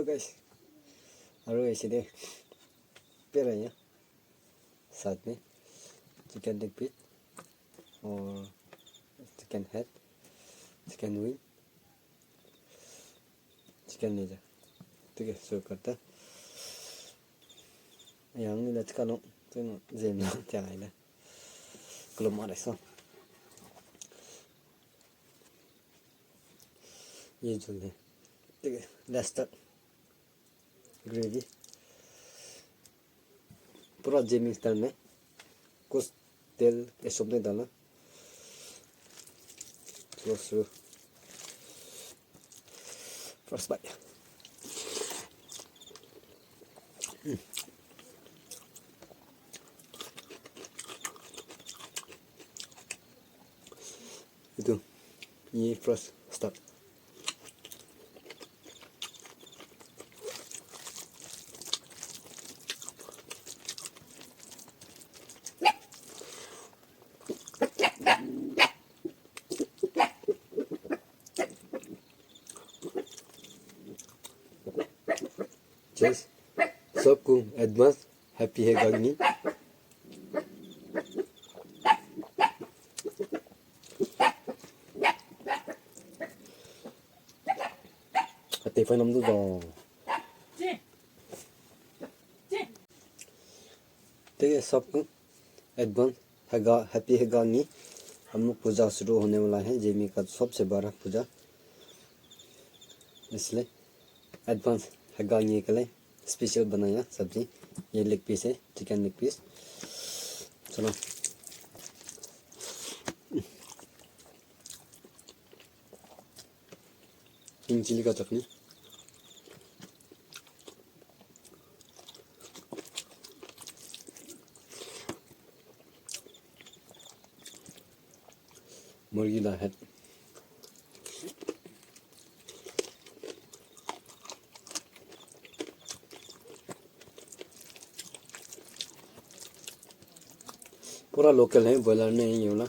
Guys और ऐसे दे पेरा है साथ में चिकन लेग पीस और chicken head, chicken wing, chicken लेजा। ठीक है, सर्व करता yang ni lah cakap nak tengok Zain lah jangan lah kalau marah so ये जो है ठीक है लेट्स स्टार्ट ग्रेवी पूरा जेमी स्टाइल में कुछ तेल ये सब नहीं डालना थोड़ा फर्स्ट बाइट itu ये फर्स्ट स्टार्ट Just सबको एडवांस हैप्पी है गागनी hati phải nắm rồi ठीक है सबको एडवांस हैप्पी है गागनी हम लोग पूजा शुरू होने वाला है जेमी का सबसे बड़ा पूजा इसलिए एडवांस है गागनी के लिए स्पेशल बनाया सब्जी ये लेग पीस है चिकन लेग पीस चलो पिंक चिली का चटनी मुर्गी का हेड पूरा लोकल है बॉयलर नहीं है ना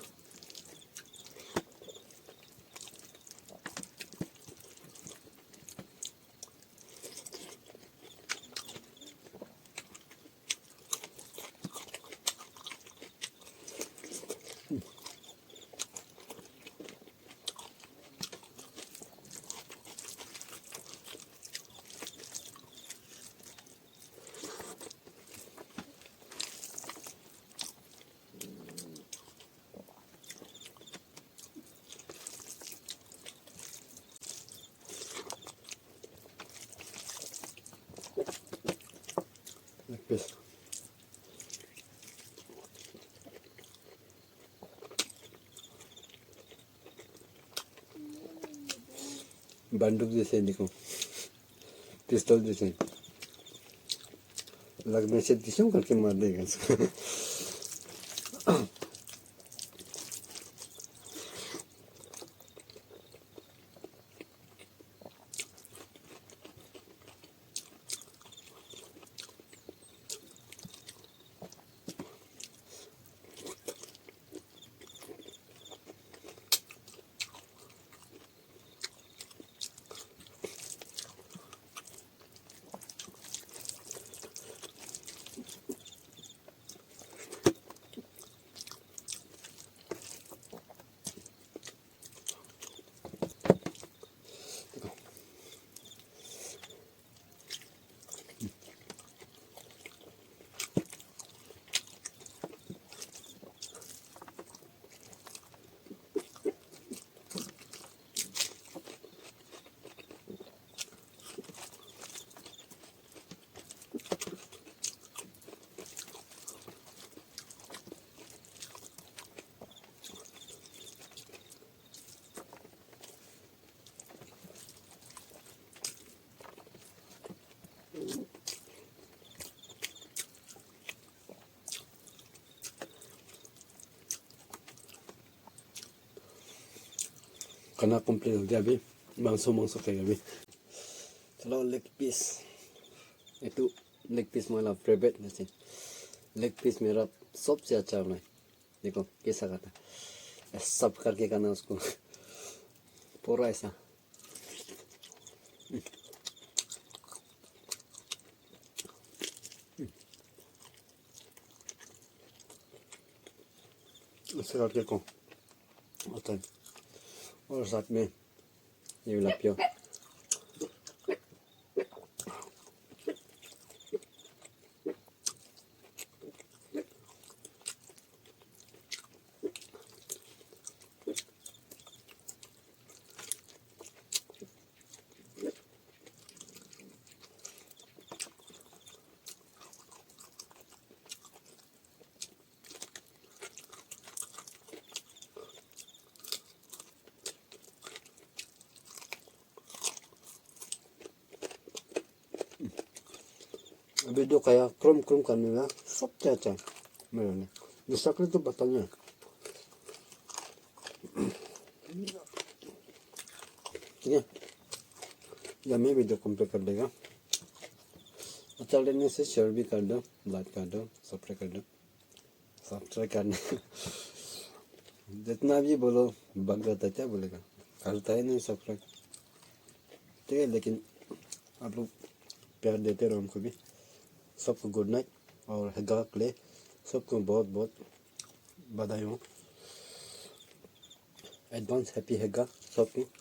लेग पीस बंदूक जैसे देखो पिस्तौल जैसे लगने से दिशा करके मार देगा इसको खाना कंप्लीट हो गया अभी मांसो खाएगा अभी चलो लेग पीस ये लेग पीस मेरा फेवरेट है लेग पीस मेरा सबसे अच्छा बना है देखो कैसा खाता है सब करके खाना उसको पूरा ऐसा इसे करके को होता है और साथ में ये वाला प्यो अभी जो खाया क्रोम क्रोम करने का सबसे अच्छा है मेरे लिए दूसरा तो बताइए ठीक है या मैं वीडियो कंप्लीट कर देगा अच्छा लगने से शेयर भी कर दो लाइक कर दो सब्सक्राइब करना जितना भी बोलो बग जाता है क्या बोलेगा करता है नहीं सब्सक्राइब ठीक है लेकिन आप लोग प्यार देते रहो हमको भी सबको गुड नाइट और हेगा के लिए सबको बहुत बहुत बधाई हो एडवांस हैप्पी हेगा सबको